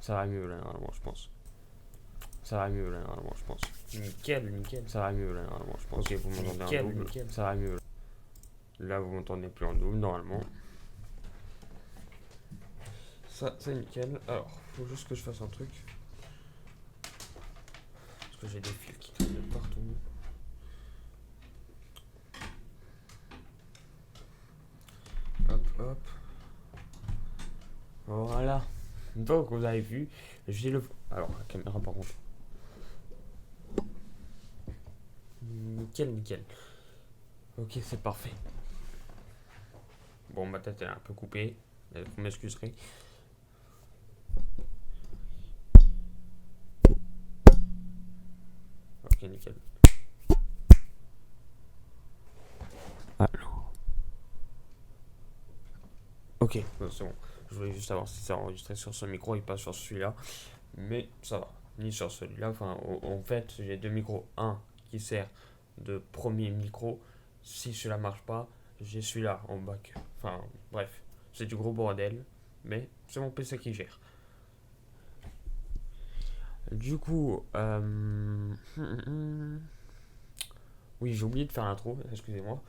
Ça va mieux là, normalement, je pense. Ça va mieux là, normalement, je pense. Nickel, nickel. Ça va mieux là, normalement, je pense. Ok, vous m'entendez en Nickel, double. nickel. Ça va mieux. Là, vous m'entendez plus en double, normalement. Ça, c'est nickel. Alors, faut juste que je fasse un truc. Parce que j'ai des fils qui traînent de partout. Hop, hop. Voilà. Donc, vous avez vu, j'ai le... Alors, la caméra, par contre. Nickel, nickel. Ok, c'est parfait. Bon, ma tête est un peu coupée. Vous m'excuserez. Ok, nickel. Allô. Ok, c'est bon. Je voulais juste savoir si ça enregistré sur ce micro et pas sur celui-là. Mais ça va. Ni sur celui-là. Enfin, en fait, j'ai deux micros. Un qui sert de premier micro. Si cela marche pas, j'ai celui-là en bac. Enfin, bref. C'est du gros bordel. Mais c'est mon PC qui gère. Du coup, oui, j'ai oublié de faire l'intro, excusez-moi.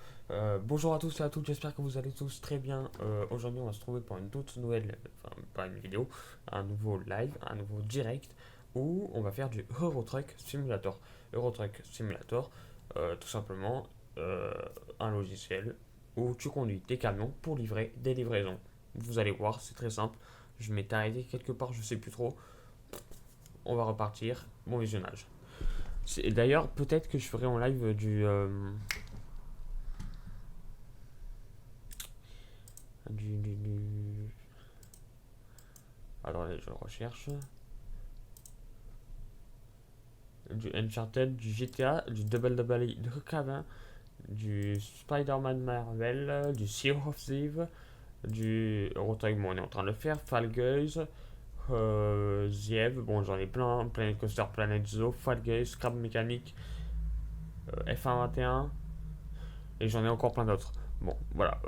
Bonjour à tous et à toutes, j'espère que vous allez tous très bien. Aujourd'hui, on va se trouver pour une toute nouvelle, enfin, pas une vidéo, un nouveau live, un nouveau direct, où on va faire du Euro Truck Simulator. Euro Truck Simulator, tout simplement, un logiciel où tu conduis des camions pour livrer des livraisons. Vous allez voir, c'est très simple. Je m'étais arrêté quelque part, je sais plus trop. On va repartir. Bon visionnage. D'ailleurs, peut-être que je ferai en live Alors, allez, je le recherche. Du Uncharted, du GTA, du Double Double de Cabin, du Spider-Man Marvel, du Sea of Thieves, du Eurotruck, bon, on est en train de le faire, Fall Guys, Ziev, bon, j'en ai plein, Planet Coaster, Planet Zoo, Fall Guys, Crab Mécanique, F121, et j'en ai encore plein d'autres. Bon, voilà,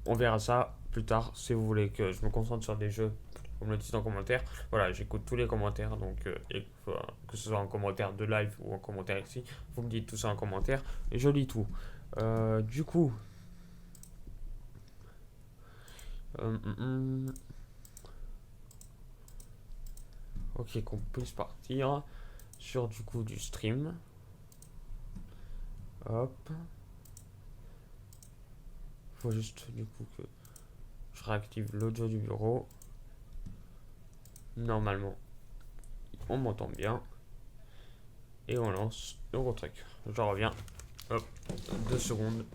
on verra ça plus tard si vous voulez que je me concentre sur des jeux. Vous me le dites en commentaire. Voilà, j'écoute tous les commentaires, donc que ce soit en commentaire de live ou en commentaire ici, vous me dites tout ça en commentaire et je lis tout. Du coup, ok, qu'on puisse partir sur du coup du stream. Hop. Faut juste du coup que je réactive l'audio du bureau. Normalement, on m'entend bien. Et on lance Eurotruck. Je reviens. Hop, 2 secondes.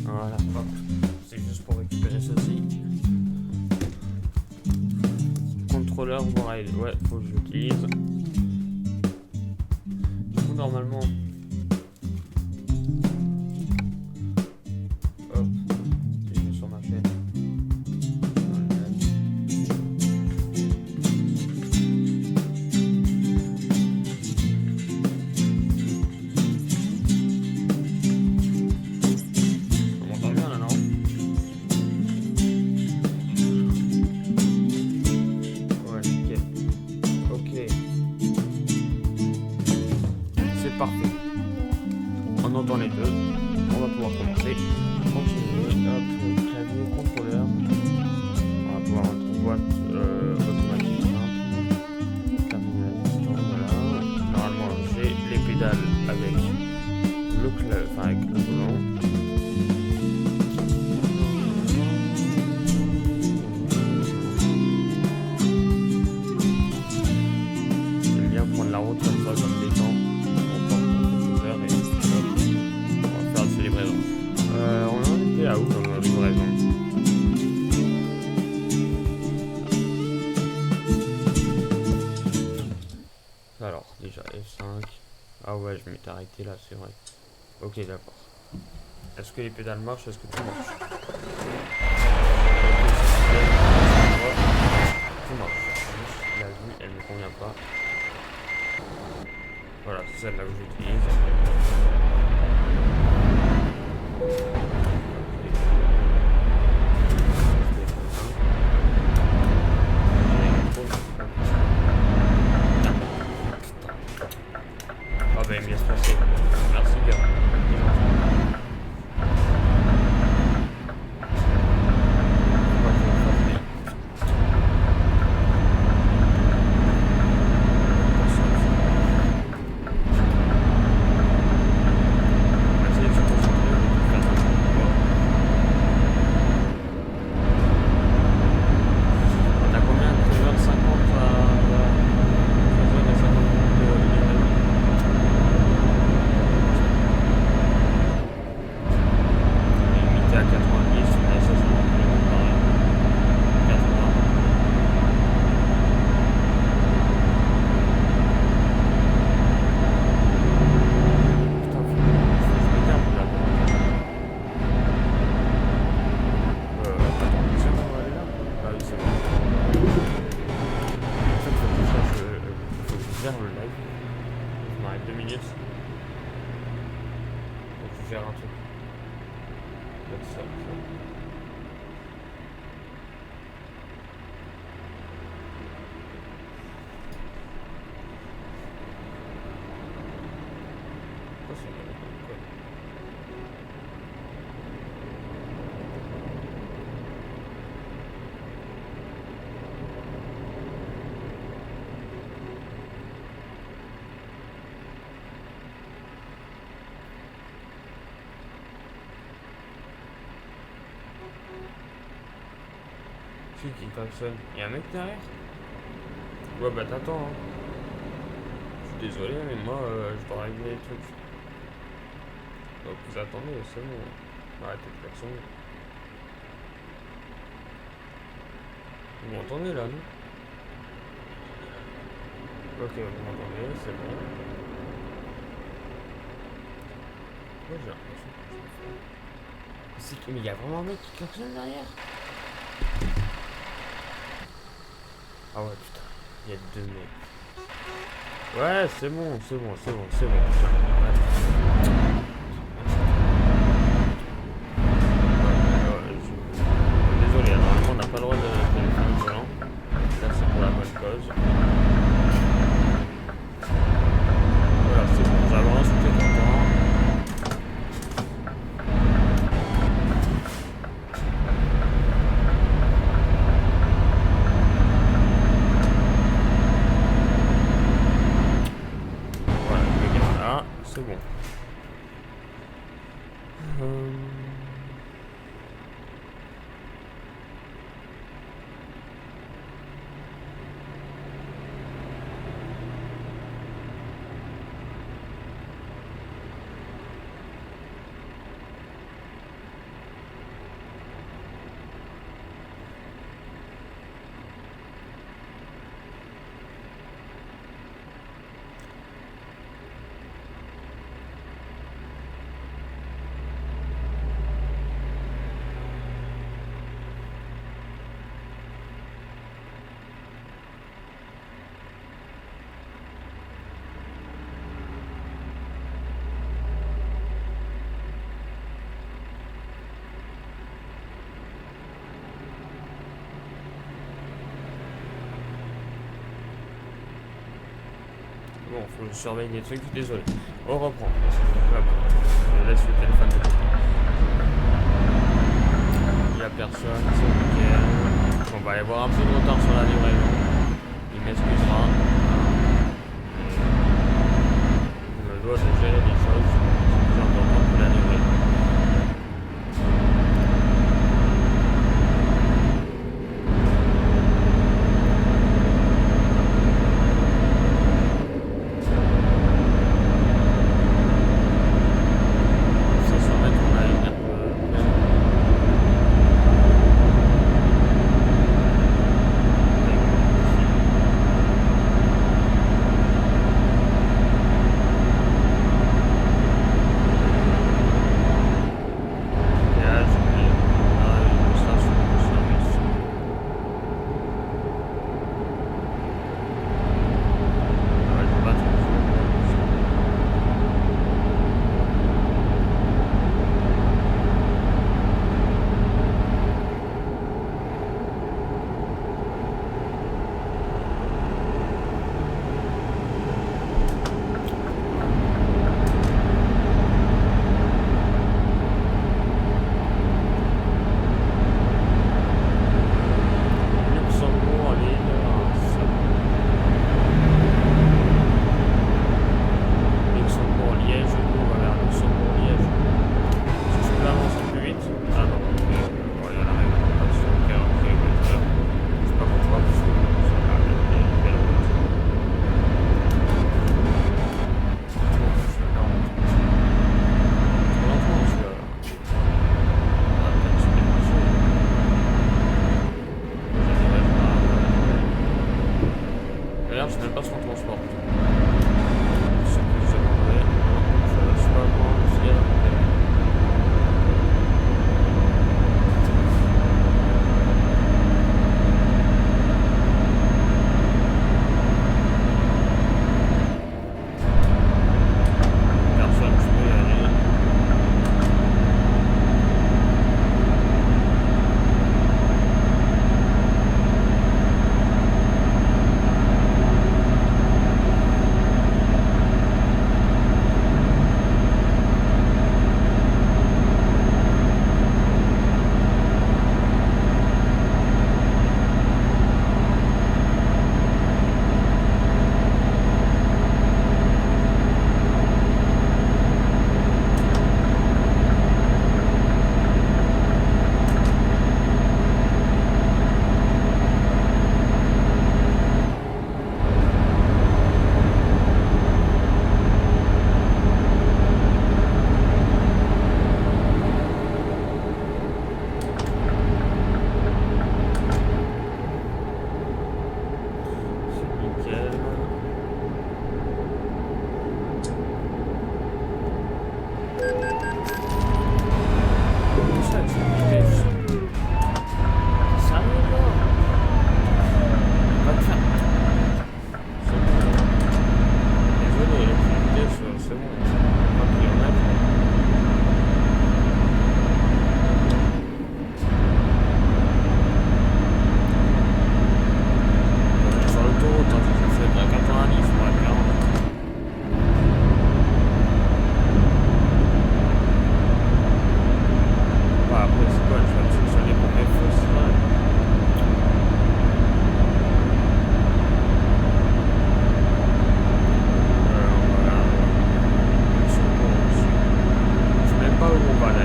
Voilà, hop. C'est juste pour récupérer ceci. Contrôleur, ouais, faut que je l'utilise. Du coup, normalement, hop, si je vais sur ma chaîne. On m'entend bien là, non? Ouais, nickel. Ok. C'est parfait. On entend les deux. On va pouvoir commencer. Continuer. Hop, clavier, contrôleur. On va pouvoir mettre une boîte automatique simple. Terminalisation, voilà. Normalement, j'ai les pédales avec le clavier, enfin avec le volant. J'aime bien prendre la route comme ça, ça me détend. On porte quelques heures et hop, on va faire ces livraisons. On en était à où dans nos livraisons? Alors, déjà F5. Ah ouais, je m'étais arrêté là, c'est vrai. Ok, d'accord. Est-ce que les pédales marchent? Est-ce que tout marche? Ok, tout marche. Juste la vue, elle me convient pas. Voilà, c'est celle-là que j'utilise. Ah bah il me laisse passer. Merci gars. T'as combien de 50 limité à 90, on a 60 80. Putain, faut que je m'énerve là. Attends, c'est bon, on va aller là? Ah oui, c'est bon. En fait, faut que je gère le live. Je m'arrête 2 minutes. Faut que je gère un truc. Peut-être ça. Pourquoi c'est une code? Qui klaxonne? Y'a un mec derrière? Ouais, bah t'attends, hein. Je suis désolé, mais moi, je dois régler les trucs. Donc vous attendez, c'est bon. Arrêtez de klaxonner. Vous m'entendez là, non? Ok, vous m'entendez, c'est bon. Ouais, j'ai l'impression que mais il y a vraiment un mec qui klaxonne derrière? Ah ouais, putain, il y a 2 mecs. Ouais, c'est bon, c'est bon, c'est bon, c'est bon. Désolé, normalement on n'a pas le droit de faire le volant. Là c'est pour la bonne cause. Voilà, c'est bon, j'avance, tout est content. Voilà, le gars là, c'est bon. Bon, faut que je surveille des trucs, désolé. On reprend. Hop. Je laisse le téléphone de côté. Il n'y a personne, c'est nickel. On va aller avoir un peu de retard sur la livraison. Il m'excusera. Je me dois de gérer des choses. C'est plus important que la livraison. Ça s'en met tout.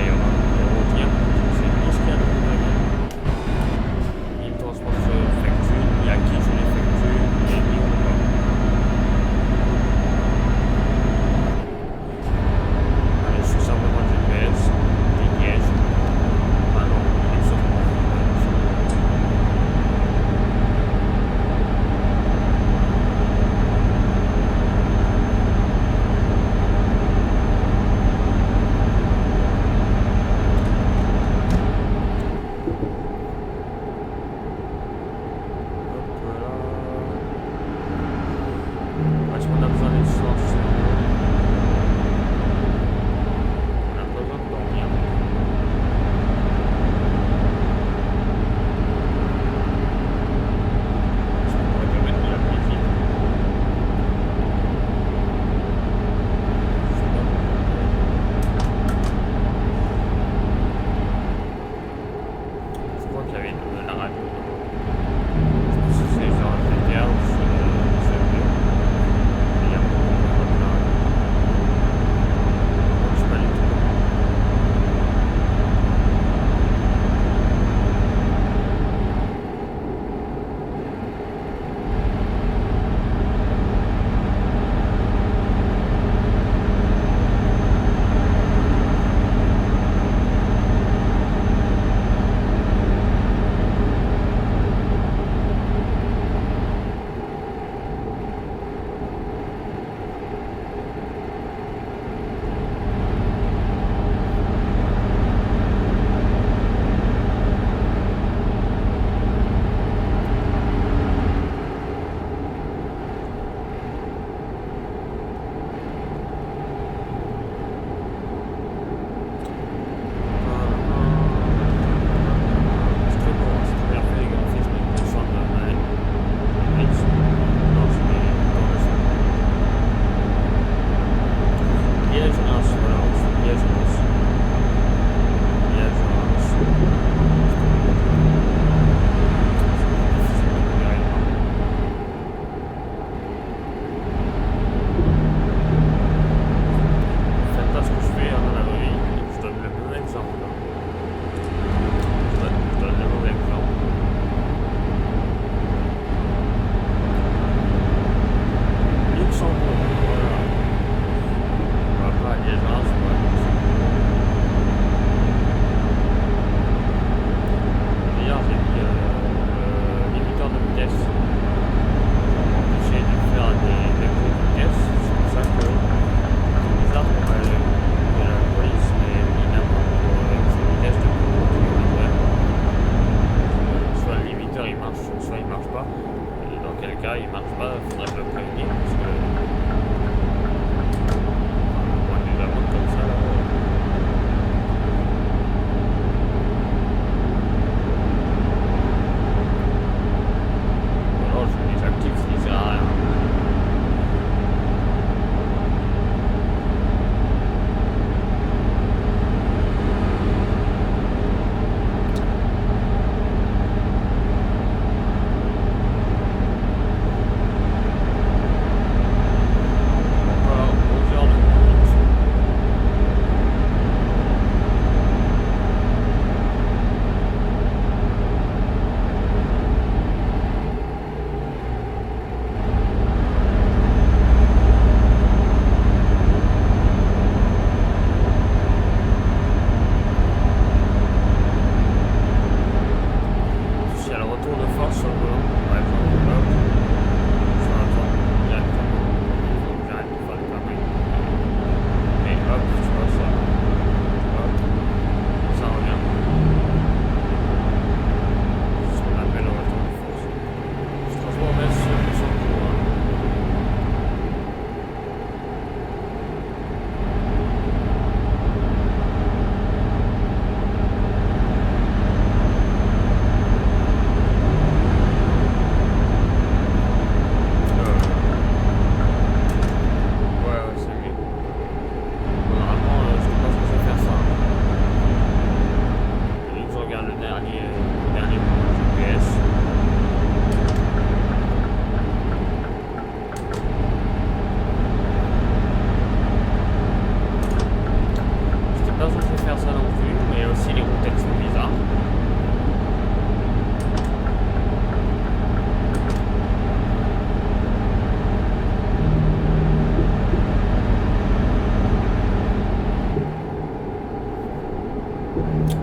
d'ailleurs, hein, pour dire, c'est tout ce qu'il y a dans le bagage. Il transport se effectue, il y a qui je l'effectue, et il n'y a pas. Allez, je suis simplement GPS, dégage. Ah non, il est sur le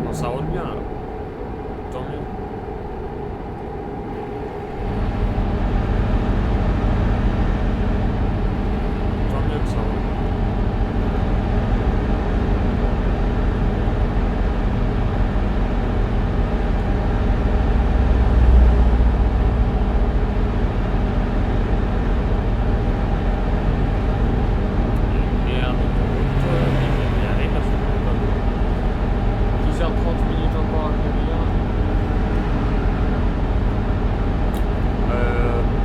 Bon, ça roule bien là. Tant mieux. Tant mieux que ça roule. Merde, il y arrive à ce moment-là. 10h30 minutes encore à courir.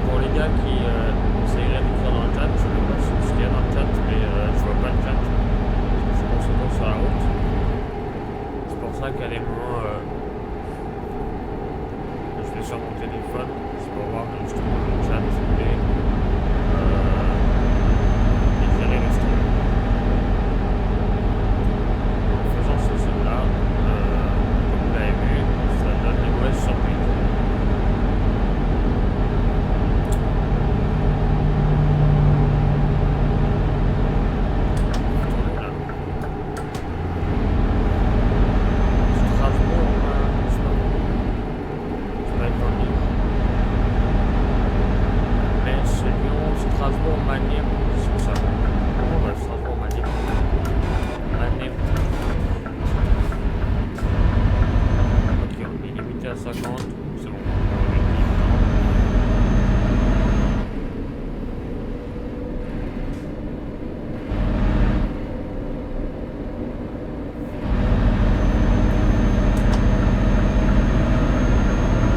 Pour les gars qui essayeraient de faire dans le chat, je ne sais pas ce qu'il y a dans le chat, mais je vois pas le chat. Je suis concentré sur la route. C'est pour ça qu'à des moments, je vais sur mon téléphone, c'est pour voir justement le chat et gérer le stream. En faisant ceci là, comme vous l'avez vu, ça donne des mauvaises surprises. Voilà. Strasbourg, ça va être dans le livre. Metz, Lyon, Strasbourg, Magnem, c'est ça. Bon, bah, Strasbourg, Magnem. Magnem. Ok, on est limité à 50, c'est bon.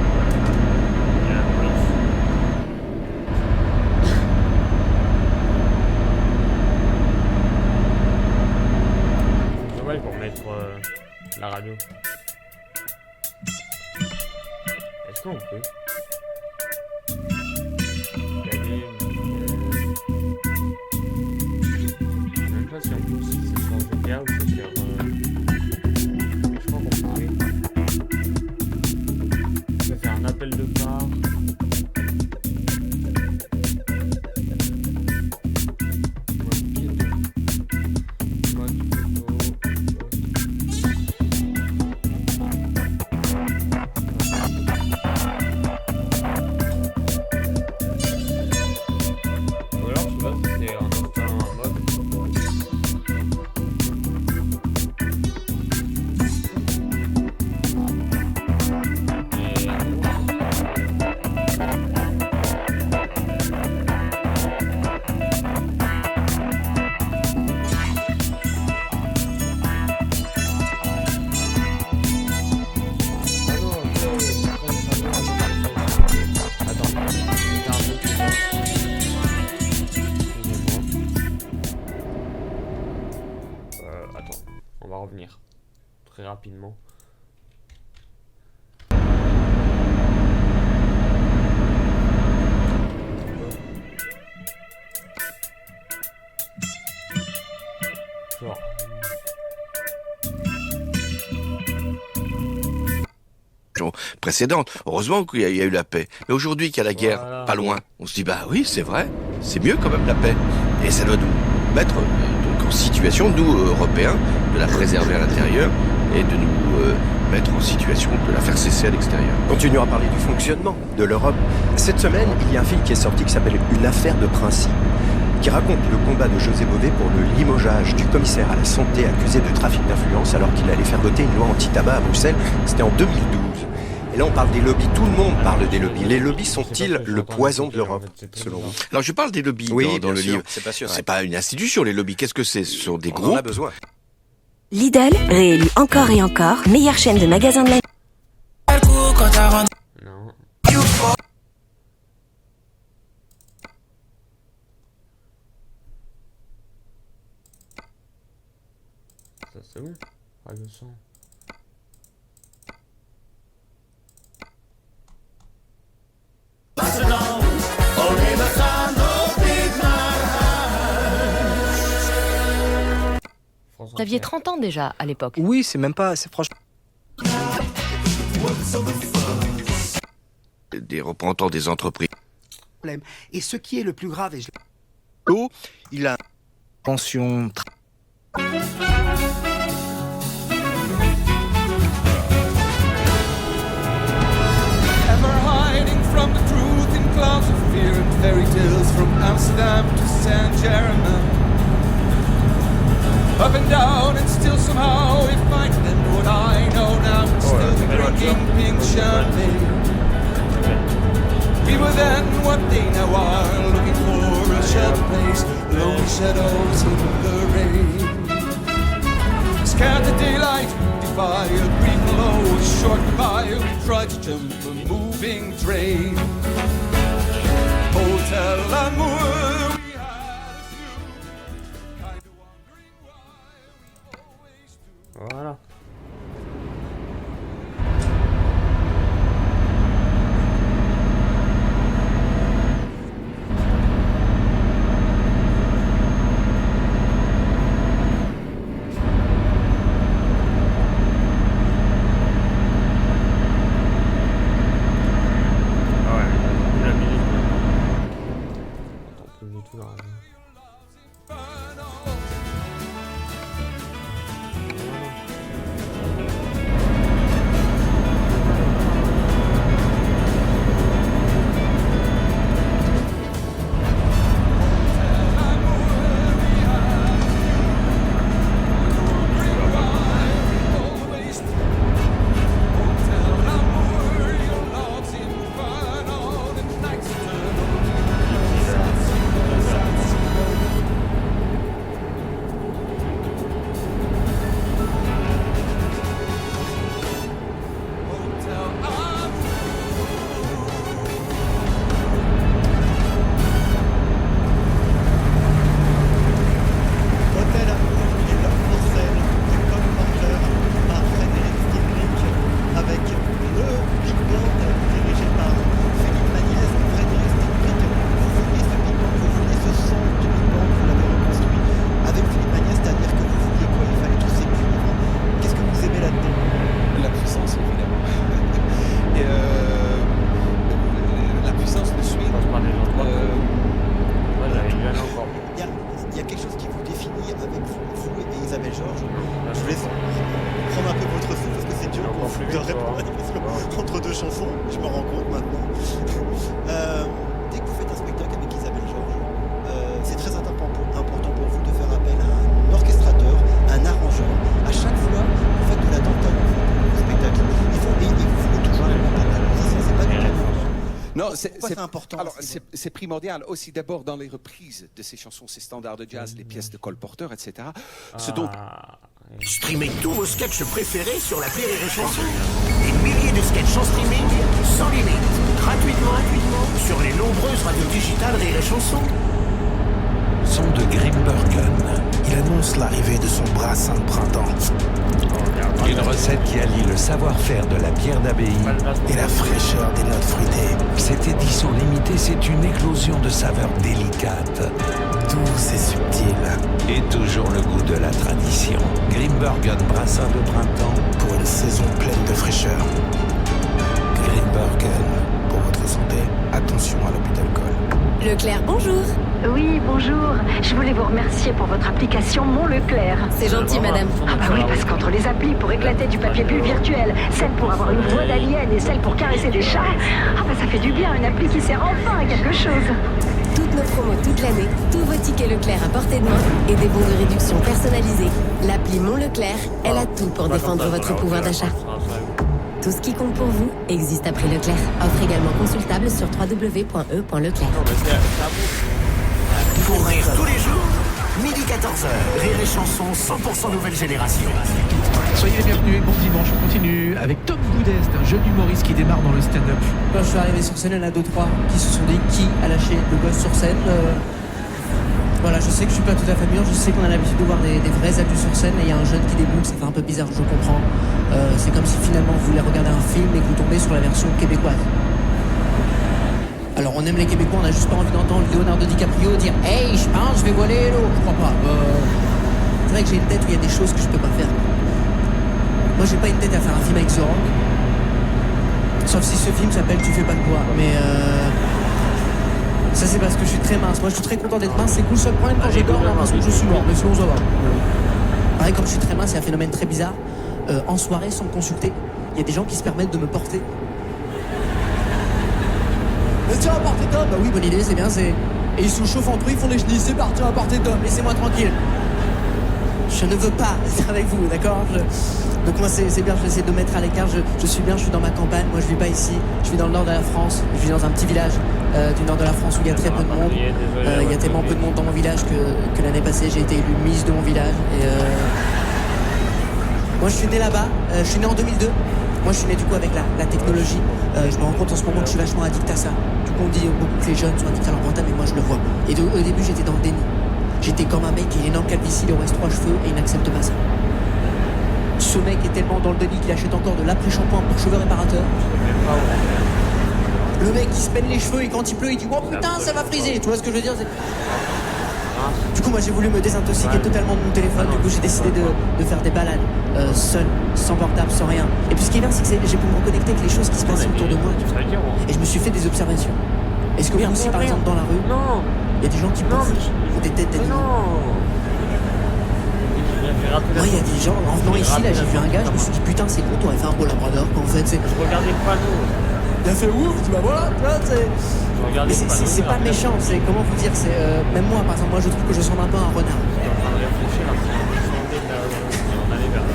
Il y a la police. Faut que je voie pour mettre la radio. Est-ce qu'on peut gagner je sais même pas si on peut, si c'est sur GTA ou c'est sur. Je crois qu'on peut. Oui. Je vais faire un appel de phare. Mode piéton. Mode ou alors, je sais pas si c'est en installant un mode. Ah non, ok, attends, j'ai un truc qui vient. Excusez-moi. Attends, on va revenir très rapidement. Genre, précédente. Heureusement qu'il y a eu la paix. Mais aujourd'hui qu'il y a la guerre, Voilà. pas loin, on se dit, bah oui, c'est vrai, c'est mieux quand même la paix. Et ça doit nous mettre donc en situation, nous, Européens, de la préserver à l'intérieur et de nous mettre en situation de la faire cesser à l'extérieur. Continuons à parler du fonctionnement de l'Europe. Cette semaine, il y a un film qui est sorti qui s'appelle Une affaire de principe, qui raconte le combat de José Bové pour le limogeage du commissaire à la santé accusé de trafic d'influence alors qu'il allait faire voter une loi anti-tabac à Bruxelles. C'était en 2012. Et là, on parle des lobbies. Tout le monde parle des lobbies. Les lobbies sont-ils le poison de l'Europe, selon vous? Alors je parle des lobbies dans le livre. C'est passionnant. C'est pas une institution, les lobbies. Qu'est-ce que c'est? Ce sont des On en a groupes. besoin. Lidl, réélu encore et encore, meilleure chaîne de magasins de la non. Ça c'est bon. Ah, je sens. France Vous aviez entière. 30 ans déjà à l'époque. Oui, c'est même pas, c'est franchement. Des représentants des entreprises. Et ce qui est le plus grave, et je L'eau, il a pension. and down, and still somehow we find them. What I know now, it's still drinking pink champagne. We were then what they now are, looking for a shelter place, lone shadows in the rain. Scared the daylight, defy a brief low, short goodbye, we tried to jump a moving train. Hotel Amour, we had a few, kind of wondering why we always do. Voilà. Entre deux chansons, je me rends compte maintenant. Dès que vous faites un spectacle avec Isabelle Georges, c'est très important pour vous de faire appel à un orchestrateur, un arrangeur. À chaque fois, vous faites de la dentelle au spectacle. Il faut toujours c'est pas du tout. Non, c'est important. Alors, c'est primordial aussi d'abord dans les reprises de ces chansons, ces standards de jazz, les pièces de Cole Porter, etc. Ce dont Streamez tous vos sketchs préférés sur l'appli Rire et Chanson. Des milliers de sketchs en streaming, sans limite, gratuitement, sur les nombreuses radios digitales Rire et Chanson. Son de Grimbergen. Il annonce l'arrivée de son brassin de printemps. Une recette qui allie le savoir-faire de la bière d'abbaye et la fraîcheur des notes fruitées. Cette édition limitée, c'est une éclosion de saveurs délicates, douces et subtiles. Et toujours le goût de la tradition. Grimbergen brassin de printemps pour une saison pleine de fraîcheur. Grimbergen, pour votre santé, attention à l'abus d'alcool. Leclerc, bonjour. Oui, bonjour. Je voulais vous remercier pour votre application Mon Leclerc. C'est gentil, madame. Ah bah oui, parce qu'entre les applis pour éclater du papier bulle virtuel, celle pour avoir une voix d'alien et celle pour caresser des chats, ah bah ça fait du bien, une appli qui sert enfin à quelque chose. Toutes nos promos toute l'année, tous vos tickets Leclerc à portée de main et des bons de réduction personnalisés. L'appli Mon Leclerc, elle a tout pour défendre votre pouvoir d'achat. Tout ce qui compte pour vous existe à prix Leclerc. Offre également consultable sur www.e.leclerc. Pour rire tous les jours, midi 14h, Rire et Chanson 100% nouvelle génération. Soyez les bienvenus, bon dimanche, on continue avec Tom Boudest, un jeune humoriste qui démarre dans le stand-up. Quand je suis arrivé sur scène, il y en a 2-3 qui se sont dit qui a lâché le gosse sur scène. Voilà, je sais que je suis pas tout à fait mûr, je sais qu'on a l'habitude de voir des vrais adultes sur scène, et il y a un jeune qui débute, ça fait un peu bizarre, je comprends. C'est comme si finalement vous voulez regarder un film et que vous tombez sur la version québécoise. Alors on aime les Québécois, on a juste pas envie d'entendre Leonardo DiCaprio dire « Hey, je pense, je vais voler l'eau !» Je crois pas. C'est vrai que j'ai une tête où il y a des choses que je peux pas faire. Moi j'ai pas une tête à faire un film avec The Rock. Sauf si ce film s'appelle Tu fais pas de poids. Mais ça c'est parce que je suis très mince. Moi je suis très content d'être mince, c'est cool. Seul problème quand je dors, j'ai l'impression que je suis mort. Mais sinon ça va. Pareil, comme je suis très mince, c'est un phénomène très bizarre. En soirée, sans me consulter, il y a des gens qui se permettent de me porter. Mais tiens, à portée d'homme. Bah oui, bonne idée, c'est bien, c'est... Et ils se chauffent entre eux, ils font des chenilles, c'est parti, à portée d'homme, laissez-moi tranquille. Je je ne veux pas être avec vous, d'accord. Donc moi c'est bien, je vais essayer de me mettre à l'écart, je suis bien, je suis dans ma campagne, moi je vis pas ici, je vis dans le nord de la France, je vis dans un petit village du nord de la France où il y a très peu de monde. Il y a tellement peu de monde dans mon village que l'année passée j'ai été élu Miss de mon village. Et moi je suis né là-bas, je suis né en 2002. Moi je suis né du coup avec la technologie. Je me rends compte en ce moment que je suis vachement addict à ça. Du coup on dit beaucoup que les jeunes sont addicts à leur portable, mais moi je le vois. Et au début j'étais dans le déni. J'étais comme un mec qui a une énorme calvitie, il lui reste 3 cheveux et il n'accepte pas ça. Ce mec est tellement dans le déni qu'il achète encore de l'après-shampoing pour cheveux réparateurs. Le mec qui se peigne les cheveux et quand il pleut il dit oh putain ça va friser. Tu vois ce que je veux dire? Du coup moi j'ai voulu me désintoxiquer totalement de mon téléphone. Du coup j'ai décidé de faire des balades seul, sans portable, sans rien. Et puis ce qui est bien c'est que j'ai pu me reconnecter avec les choses qui se passaient autour de moi. Et je me suis fait des observations. Est-ce que vous aussi par exemple dans la rue, il y a des gens qui bouffent des têtes d'animaux? Moi il y a des gens, en venant ici là j'ai vu un gars, je me suis dit putain c'est con, t'aurais fait un beau labrador quoi en fait. Je regardais le panneau. Il a fait ouf, tu vas voir, tu vois, mais c'est pas méchant, c'est comment vous dire, c'est même moi par exemple, moi je trouve que je ressemble un peu à un renard.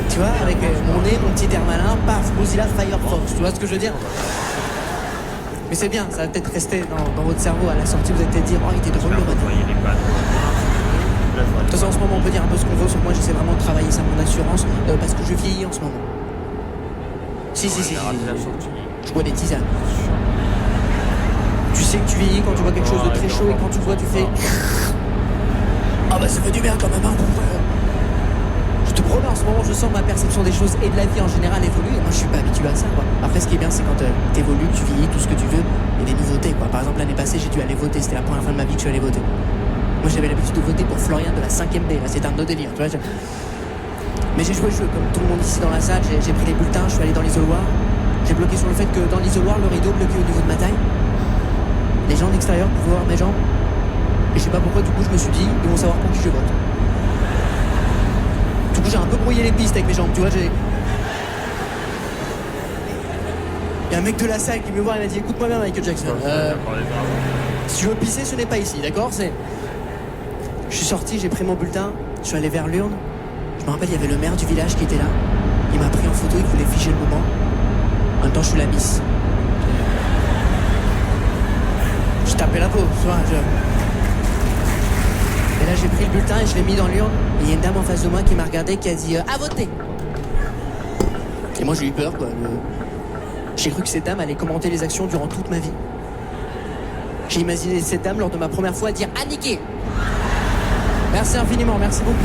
Tu vois, avec mon nez, mon petit air malin, paf, Mozilla Firefox, tu vois ce que je veux dire? Mais c'est bien, ça va peut-être rester dans votre cerveau à la sortie, vous allez peut-être dire oh il était drôle le renard. De toute façon en ce moment on peut dire un peu ce qu'on veut, sauf que moi j'essaie vraiment de travailler ça mon assurance parce que je vieillis en ce moment. Si. Je bois des tisanes. Tu sais que tu vieillis quand tu vois quelque chose de très chaud et quand tu le vois tu fais ah bah ça fait du bien quand même hein. Je te promets en ce moment je sens ma perception des choses et de la vie en général évoluer et moi je suis pas habitué à ça quoi. Après ce qui est bien c'est quand t'évolues, tu vieillis, tout ce que tu veux et des nouveautés quoi. Par exemple l'année passée j'ai dû aller voter, c'était la première fois de ma vie que je suis allé voter. Moi j'avais l'habitude de voter pour Florian de la 5ème B, là c'était un autre délire tu vois. Mais j'ai joué le jeu comme tout le monde ici dans la salle, j'ai pris les bulletins, je suis allé dans l'isoloir. J'ai bloqué sur le fait que dans l'isoloir, le rideau bloqué au niveau de ma taille. Les gens d'extérieur pouvaient voir mes jambes. Et je sais pas pourquoi, du coup, je me suis dit, ils vont savoir pour qui je vote. Du coup, j'ai un peu brouillé les pistes avec mes jambes, tu vois, Il y a un mec de la salle qui me voit et m'a dit, écoute-moi bien, Michael Jackson. Si tu veux pisser, ce n'est pas ici, d'accord? Je suis sorti, j'ai pris mon bulletin, je suis allé vers l'urne. Je me rappelle, il y avait le maire du village qui était là. Il m'a pris en photo, il voulait figer le moment. En même temps, je suis la miss. Je tapais la peau, tu vois. Et là, j'ai pris le bulletin et je l'ai mis dans l'urne. Et il y a une dame en face de moi qui m'a regardé, qui a dit à voter. Et moi, j'ai eu peur, quoi. J'ai cru que cette dame allait commenter les actions durant toute ma vie. J'ai imaginé cette dame lors de ma première fois dire à niquer. Merci infiniment, merci beaucoup.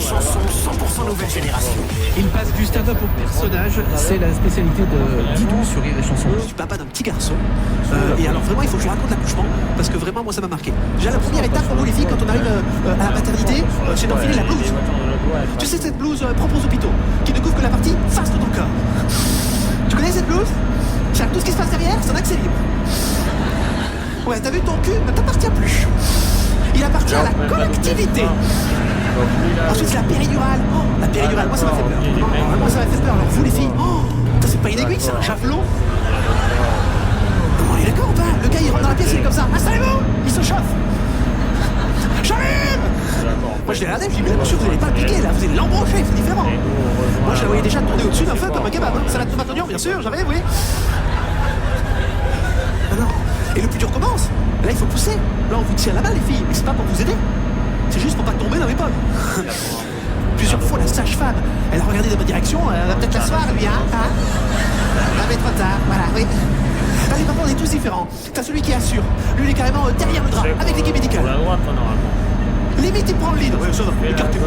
chansons 100% nouvelle génération. Il passe du stand-up au personnage, c'est la spécialité de Didou sur Rire et Chanson. Je suis papa d'un petit garçon. Et alors vraiment, il faut que je vous raconte l'accouchement, parce que vraiment, moi, ça m'a marqué. Déjà, la première étape pour nous, les filles, quand on arrive à la maternité, c'est d'enfiler la blouse. Tu sais, cette blouse propre aux hôpitaux, qui ne couvre que la partie face de ton corps. Tu connais cette blouse? Tout ce qui se passe derrière, c'est un accès libre. Ouais, t'as vu, ton cul ne t'appartient plus. Il appartient à la collectivité. Ensuite, c'est la péridurale. Oh, la péridurale, moi, ça m'a fait peur. Moi, ça m'a fait peur. Alors, vous, les filles, c'est pas une aiguille, c'est un javelot. On est d'accord ou pas? Le gars, il rentre dans la pièce, il est comme ça. Installez-vous! Il se chauffe. J'arrive! Moi, je l'ai regardé, je dis, mais là, monsieur, vous n'allez pas le piquer, là, vous allez l'embrocher, c'est différent. Moi, je la voyais déjà tourner au-dessus d'un feu comme un kebab. Salade tomate oignon, bien sûr, j'arrive, oui. Non. Et le plus dur commence. Là, il faut pousser. Là, on vous tient la main, les filles. Mais c'est pas pour vous aider. C'est juste pour pas tomber dans les pommes. Plusieurs fois, la sage-femme, elle a regardé dans ma direction. Elle va peut-être l'asseoir, lui, hein. Ah, mais trop tard, voilà, oui. Là, les parents, on est tous différents. T'as celui qui assure. Lui, il est carrément derrière le drap, avec l'équipe médicale. Limite, il prend le lead. Ouais, ça va. Écartez-vous.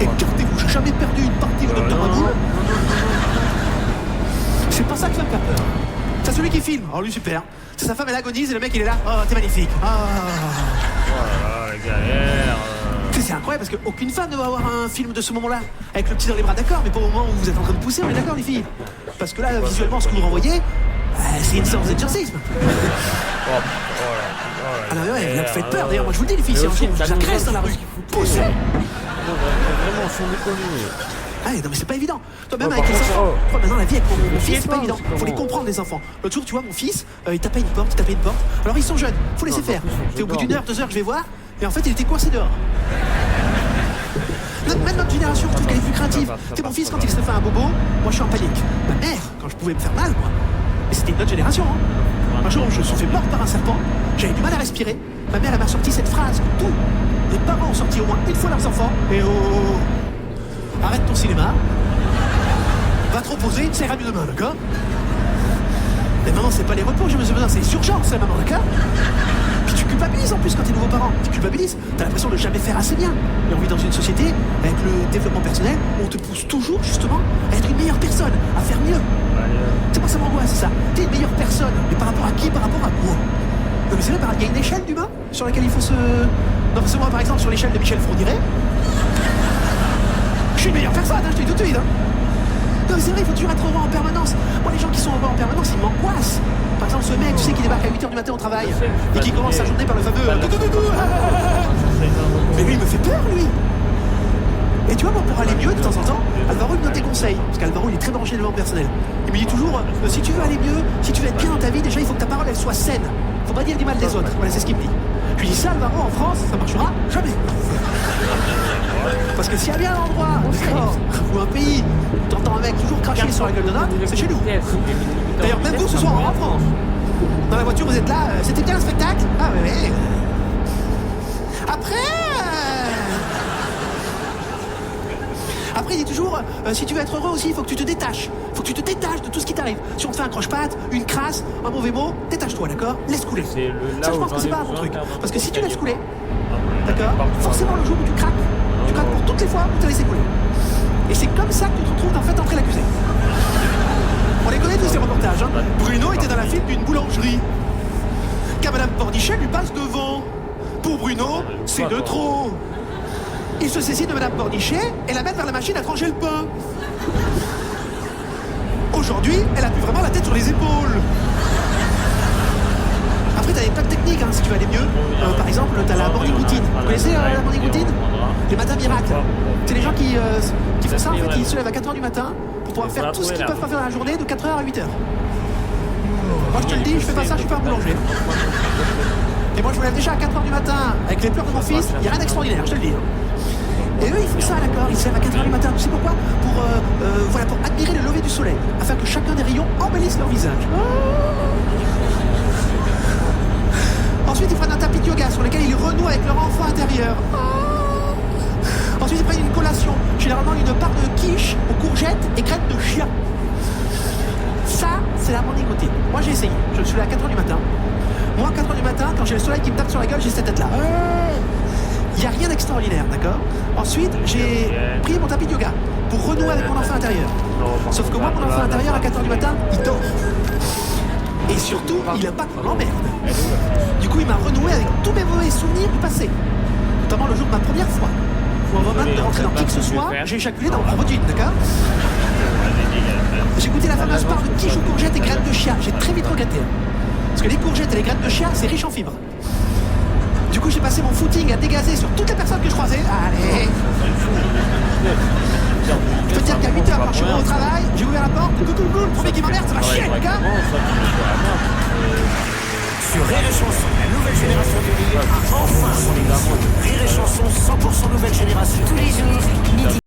Écartez-vous. J'ai jamais perdu une partie au docteur Mabou. C'est pas ça que ça me fait peur. C'est celui qui filme. Oh, lui, super. C'est sa femme, elle agonise et le mec, il est là. Oh, t'es magnifique. Galère. C'est incroyable parce qu'aucune femme ne va avoir un film de ce moment-là. Avec le petit dans les bras, d'accord, mais pas au moment où vous êtes en train de pousser, on est d'accord, les filles? Parce que là, visuellement, ce que vous renvoyez, c'est une séance d'exorcisme. Ah non, mais ouais, là, vous faites peur. D'ailleurs, moi, je vous le dis, les filles, si un jour vous agressez dans la rue, poussez. Vraiment, sans déconner. Ah non mais c'est pas évident. Toi même avec les enfants. Maintenant la vie avec mon fils c'est pas évident. Faut les comprendre les enfants. L'autre jour tu vois mon fils, il tapait une porte, Alors ils sont jeunes, faut laisser faire. Et au bout d'une heure, 2 heures je vais voir, et en fait il était coincé dehors. Même notre génération je trouve qu'elle est plus craintive. C'est mon fils quand il se fait un bobo, moi je suis en panique. Ma mère, quand je pouvais me faire mal moi. Et c'était une autre génération hein. Un jour je me suis fait mort par un serpent, j'avais du mal à respirer. Ma mère elle m'a sorti cette phrase que tous les parents ont sorti au moins une fois leurs enfants. Et arrête ton cinéma, va te reposer, ça ira mieux demain, d'accord? Mais maman, c'est pas les repos, j'ai besoin, c'est les urgences, la maman, d'accord? Puis tu culpabilises en plus quand t'es nouveau parent, tu culpabilises, t'as l'impression de jamais faire assez bien. Et on vit dans une société, avec le développement personnel, où on te pousse toujours, justement, à être une meilleure personne, à faire mieux. C'est pas ça m'angoisse, c'est ça. T'es une meilleure personne, mais par rapport à qui? Par rapport à quoi? Non mais c'est vrai, il y a une échelle d'humain sur laquelle il faut se... Non, parce que moi, par exemple, sur l'échelle de Michel Fourniret, je suis une meilleure personne, je te dis tout de suite. Non mais c'est vrai, il faut toujours être heureux en permanence. Moi les gens qui sont heureux en permanence, ils m'angoissent. Par exemple ce mec, tu sais, qui débarque à 8h du matin au travail et qui commence sa journée par le fameux mais lui il me fait peur lui. Et tu vois, moi pour aller mieux de temps en temps, Alvaro il me donne des conseils. Parce qu'Alvaro il est très branché développement personnel. Il me dit toujours, si tu veux aller mieux, si tu veux être bien dans ta vie, déjà il faut que ta parole elle soit saine. Faut pas dire du mal des autres. Voilà, c'est ce qu'il me dit. Je lui dis ça, Alvaro, en France, ça marchera jamais. Parce que s'il y a bien un endroit, ou un pays, t'entends un mec toujours cracher sur la gueule de note, c'est chez nous. D'ailleurs, même vous ce soir, en France. Dans la voiture, vous êtes là, c'était bien le spectacle? Ah ouais. Après, il dit toujours, si tu veux être heureux aussi, il faut que tu te détaches. Faut que tu te détaches de tout ce qui t'arrive. Si on te fait un croche-patte, une crasse, un mauvais mot, détache-toi, d'accord? Laisse couler. Ça, je pense que c'est pas un bon truc. Parce que si tu laisses couler, d'accord, forcément le jour où tu craques pour toutes les fois où tu as laissé couler. Et c'est comme ça que tu te retrouves en fait entre l'accusé. On les connaît tous ces reportages. Hein. Bruno était dans la file d'une boulangerie. Car Madame Pornichet lui passe devant. Pour Bruno, c'est de trop. Il se saisit de Madame Pornichet et la met vers la machine à trancher le pain. Aujourd'hui, elle a plus vraiment la tête sur les épaules. Après, t'as des tas de techniques si tu veux aller mieux. Par exemple, t'as la morning routine. Vous connaissez la morning routine? Les matins miracles. C'est les gens qui font ça, en fait, ils se lèvent à 4h du matin pour pouvoir faire tout ce qu'ils peuvent pas faire dans la journée de 4h à 8h. Moi, je te le dis, je fais pas ça, je suis pas un boulanger. Et moi, je me lève déjà à 4h du matin avec les pleurs de mon fils, il n'y a rien d'extraordinaire, je te le dis. Et eux, ils font ça, d'accord? Ils se lèvent à 4h du matin. Tu sais pourquoi? Pour admirer le lever du soleil, afin que chacun des rayons embellisse leur visage. Ensuite, ils prennent un tapis de yoga sur lequel ils renouent avec leur enfant intérieur. Ensuite, ils prennent une collation, généralement une part de quiche aux courgettes et graines de chien. Ça, c'est la morning routine. Moi, j'ai essayé. Je suis là à 4h du matin. Moi, à 4h du matin, quand j'ai le soleil qui me tape sur la gueule, j'ai cette tête-là. Il n'y a rien d'extraordinaire, d'accord? Ensuite, j'ai pris mon tapis de yoga pour renouer avec mon enfant intérieur. Sauf que moi, mon enfant intérieur, à 4h du matin, il dort. Et surtout, il n'a pas qu'on l'emmerde. Du coup, il m'a renoué avec tous mes mauvais souvenirs du passé. Notamment le jour de ma première fois. Où avant même de rentrer dans qui que ce soit, j'ai éjaculé dans mon propre jean, d'accord? J'ai goûté la fameuse part de quiche aux courgettes et graines de chia. J'ai très vite regretté. Parce que les courgettes et les graines de chia, c'est riche en fibres. Du coup, j'ai passé mon footing à dégazer sur toutes les personnes que je croisais. Allez! Je peux te dire qu'à 8h, quand je suis rentré au travail, j'ai ouvert la porte, le premier qui m'emmerde, ça va chier, le gars! Sur Rire et Chanson, la nouvelle génération de Rire a enfin son émission. Rire et Chanson, 100% nouvelle génération. Tous les jours, midi.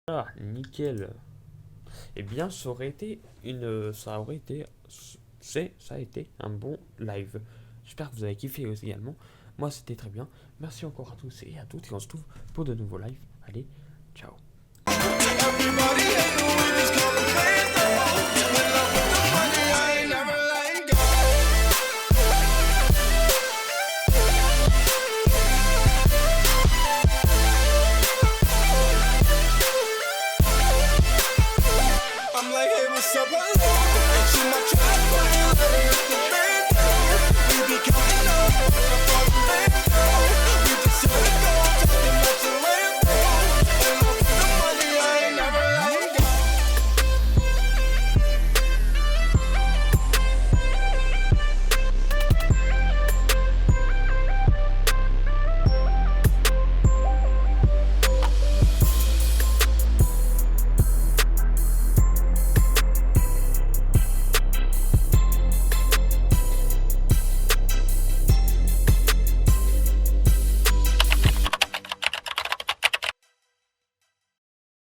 Ah, nickel. Eh bien, ça aurait été ça a été un bon live. J'espère que vous avez kiffé aussi également. Moi, c'était très bien. Merci encore à tous et à toutes. Et on se retrouve pour de nouveaux lives. Allez, ciao. Everybody